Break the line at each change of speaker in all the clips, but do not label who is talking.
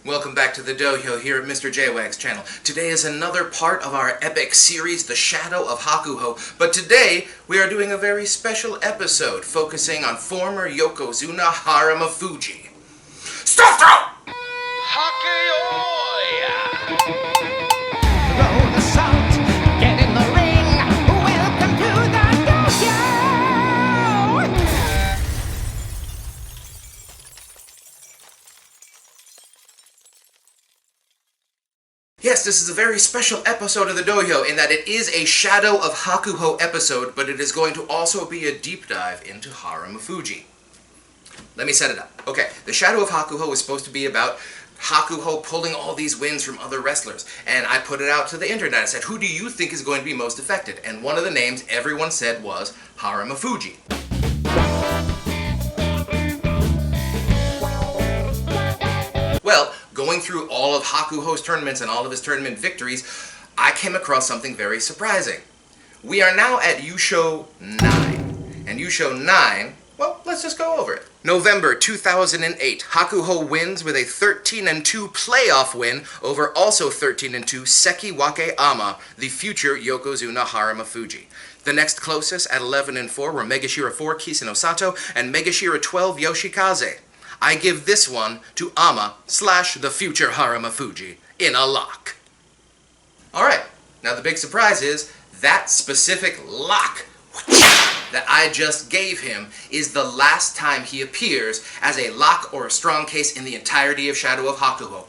Welcome back to the Dohyo here at Mr JWags channel. Today is another part of our epic series, The Shadow of Hakuho, but today we are doing a very special episode focusing on former Yokozuna Harumafuji. Stuff throw!
Hakke-yoi!
Throw the salt, get in the ring. Welcome to the Dohyo!
Yes, this is a very special episode of the Dohyo in that it is a Shadow of Hakuho episode, but it is going to also be a deep dive into Harumafuji. Let me set it up. Okay, the Shadow of Hakuho is supposed to be about Hakuho pulling all these wins from other wrestlers, and I put it out to the internet. I said, who do you think is going to be most affected? And one of the names everyone said was Harumafuji. Well, going through all of Hakuho's tournaments and all of his tournament victories, I came across something very surprising. We are now at Yusho 9, and Yusho 9, well, let's just go over it. November 2008, Hakuho wins with a 13-2 playoff win over also 13-2 Sekiwake Ama, the future Yokozuna Harumafuji. The next closest at 11-4 were Megashira 4 Kiseno Sato and Megashira 12 Yoshikaze. I give this one to Ama / the future Harumafuji in a lock. Alright, now the big surprise is that specific lock that I just gave him is the last time he appears as a lock or a strong case in the entirety of Shadow of Hakuho.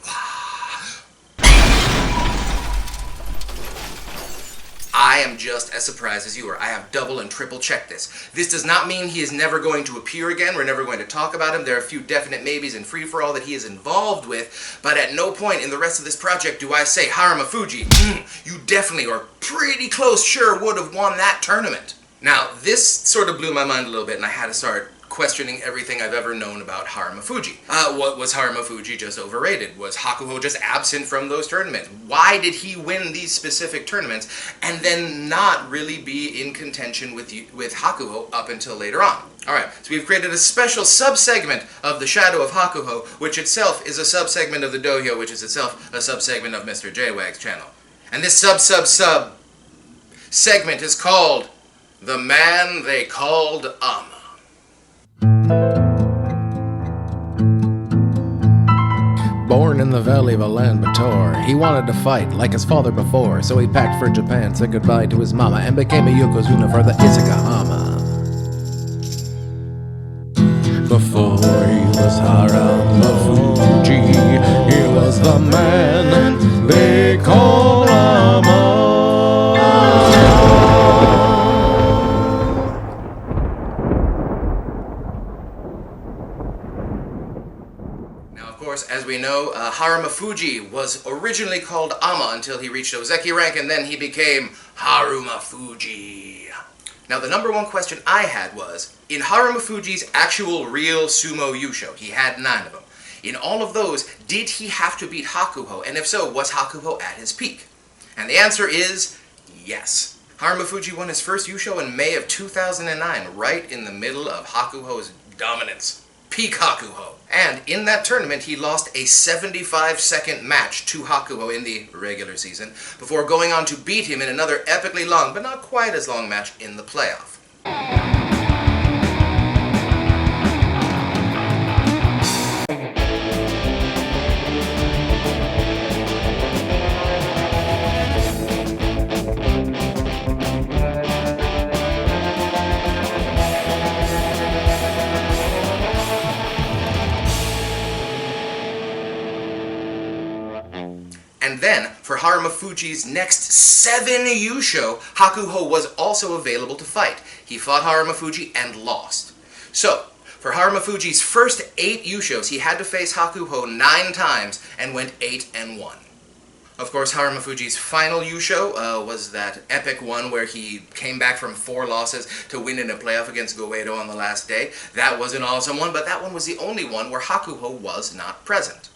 I am just as surprised as you are. I have double and triple checked this. This does not mean he is never going to appear again. We're never going to talk about him. There are a few definite maybes and free-for-all that he is involved with, but at no point in the rest of this project do I say, Harumafuji, you definitely or pretty close sure would have won that tournament. Now, this sort of blew my mind a little bit, and I had to start questioning everything I've ever known about Harumafuji. What was Harumafuji just overrated? Was Hakuho just absent from those tournaments? Why did he win these specific tournaments and then not really be in contention with Hakuho up until later on? Alright, so we've created a special sub-segment of the Shadow of Hakuho, which itself is a sub-segment of the Dohyo, which is itself a sub-segment of Mr JWags channel. And this sub-segment is called The Man They Called Ama.
Born in the valley of Ulaanbaatar, he wanted to fight like his father before, so he packed for Japan, said goodbye to his mama, and became a Yokozuna for the Izakahama. Before he was Harumafuji, he was the man they called Ama.
As we know, Harumafuji was originally called Ama until he reached Ozeki rank, and then he became Harumafuji. Now, the number one question I had was, in Harumafuji's actual real sumo Yusho, he had 9 of them. In all of those, did he have to beat Hakuho? And if so, was Hakuho at his peak? And the answer is yes. Harumafuji won his first Yusho in May of 2009, right in the middle of Hakuho's dominance. Peak Hakuho. And in that tournament, he lost a 75-second match to Hakuho in the regular season, before going on to beat him in another epically long, but not quite as long match in the playoff. And then, for Harumafuji's next 7 Yusho, Hakuho was also available to fight. He fought Harumafuji and lost. So, for Harumafuji's first 8 Yushos, he had to face Hakuho 9 times and went 8-1. Of course, Harumafuji's final Yusho was that epic one where he came back from 4 losses to win in a playoff against Goeido on the last day. That was an awesome one, but that one was the only one where Hakuho was not present.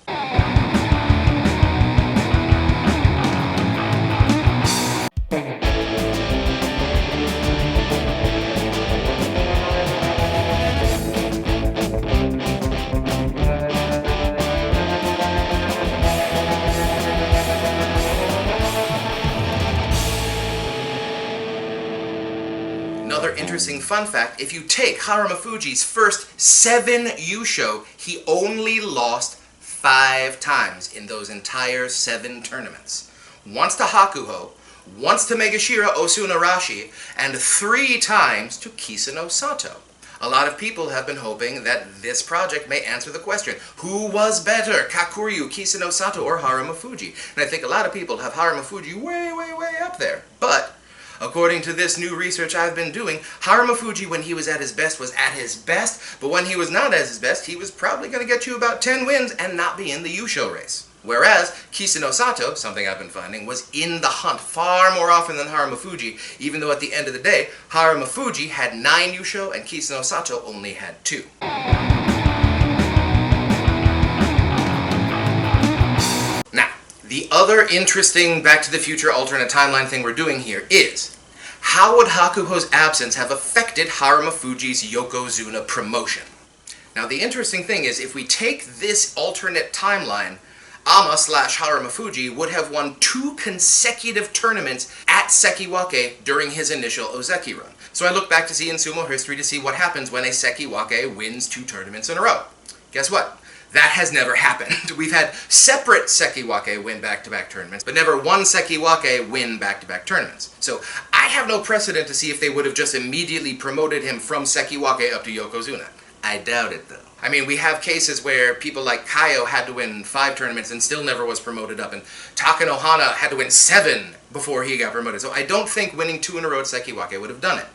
interesting fun fact, if you take Harumafuji's first 7 Yusho, he only lost 5 times in those entire 7 tournaments. Once to Hakuho, once to Megashira Osunarashi, and 3 times to Kisano Sato. A lot of people have been hoping that this project may answer the question, who was better, Kakuryu, Kisano Sato, or Harumafuji? And I think a lot of people have Harumafuji way, way, way up there. But according to this new research I've been doing, Harumafuji, when he was at his best, was at his best, but when he was not at his best, he was probably going to get you about 10 wins and not be in the Yusho race. Whereas Kisano Sato, something I've been finding, was in the hunt far more often than Harumafuji, even though at the end of the day, Harumafuji had 9 Yusho and Kisano Sato only had 2. Now, the other interesting Back to the Future alternate timeline thing we're doing here is, how would Hakuho's absence have affected Harumafuji's Yokozuna promotion? Now, the interesting thing is, if we take this alternate timeline, Ama/Harumafuji would have won 2 consecutive tournaments at Sekiwake during his initial Ozeki run. So I look back to see in sumo history to see what happens when a Sekiwake wins 2 tournaments in a row. Guess what? That has never happened. We've had separate Sekiwake win back-to-back tournaments, but never one Sekiwake win back-to-back tournaments. So I have no precedent to see if they would have just immediately promoted him from Sekiwake up to Yokozuna. I doubt it, though. I mean, we have cases where people like Kaio had to win 5 tournaments and still never was promoted up, and Takanohana had to win 7 before he got promoted. So I don't think winning 2 in a row at Sekiwake would have done it.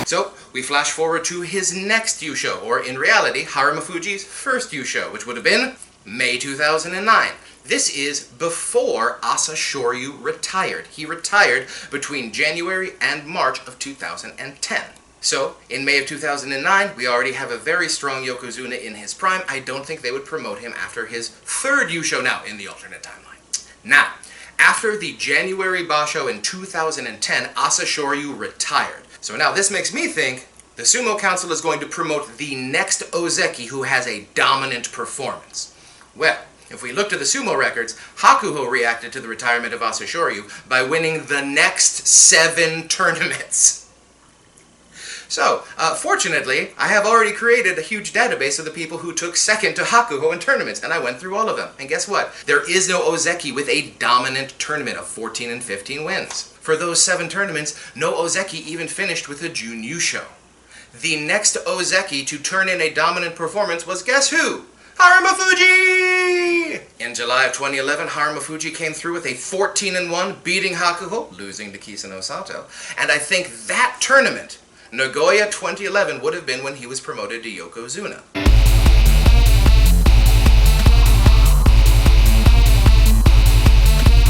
So we flash forward to his next Yusho, or in reality, Harumafuji's first Yusho, which would have been May 2009. This is before Asashoryu retired. He retired between January and March of 2010. So, in May of 2009, we already have a very strong Yokozuna in his prime. I don't think they would promote him after his 3rd Yusho now in the alternate timeline. Now, after the January Basho in 2010, Asashoryu retired. So now this makes me think the Sumo Council is going to promote the next Ozeki who has a dominant performance. Well, if we look to the sumo records, Hakuho reacted to the retirement of Asashoryu by winning the next 7 tournaments. So, fortunately, I have already created a huge database of the people who took second to Hakuho in tournaments, and I went through all of them. And guess what? There is no Ozeki with a dominant tournament of 14 and 15 wins. For those 7 tournaments, no Ozeki even finished with a Jun Yusho. The next Ozeki to turn in a dominant performance was, guess who? Harumafuji! In July of 2011, Harumafuji came through with a 14-1, beating Hakuho, losing to Kisano Sato. And I think that tournament, Nagoya 2011, would have been when he was promoted to Yokozuna.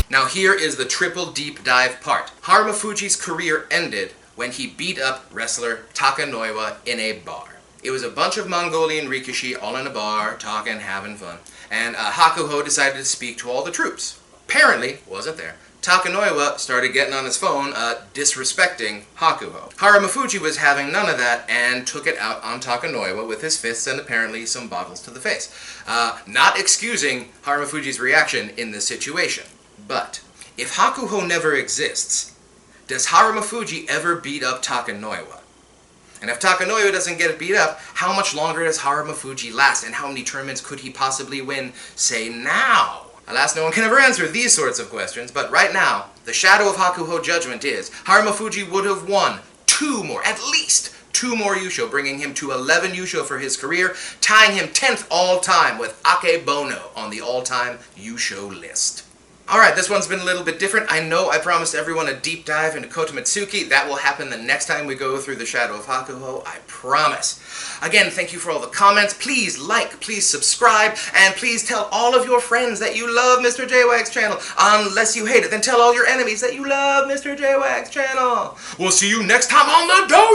Now here is the triple deep dive part. Harumafuji's career ended when he beat up wrestler Takanoiwa in a bar. It was a bunch of Mongolian rikishi all in a bar, talking, having fun. And Hakuho decided to speak to all the troops. Apparently, wasn't there. Takanoiwa started getting on his phone, disrespecting Hakuho. Harumafuji was having none of that and took it out on Takanoiwa with his fists and apparently some bottles to the face. Not excusing Harumafuji's reaction in this situation. But, if Hakuho never exists, does Harumafuji ever beat up Takanoiwa? And if Takanoiwa doesn't get beat up, how much longer does Harumafuji last, and how many tournaments could he possibly win, say, now? Alas, no one can ever answer these sorts of questions, but right now, the shadow of Hakuho judgment is, Harumafuji would have won 2 more, at least 2 more Yusho, bringing him to 11 Yusho for his career, tying him 10th all-time with Akebono on the all-time Yusho list. Alright, this one's been a little bit different. I know I promised everyone a deep dive into Kotomitsuki. That will happen the next time we go through the Shadow of Hakuho, I promise. Again, thank you for all the comments. Please like, please subscribe, and please tell all of your friends that you love Mr. JWags channel. Unless you hate it, then tell all your enemies that you love Mr. JWags channel. We'll see you next time on the Dohyo!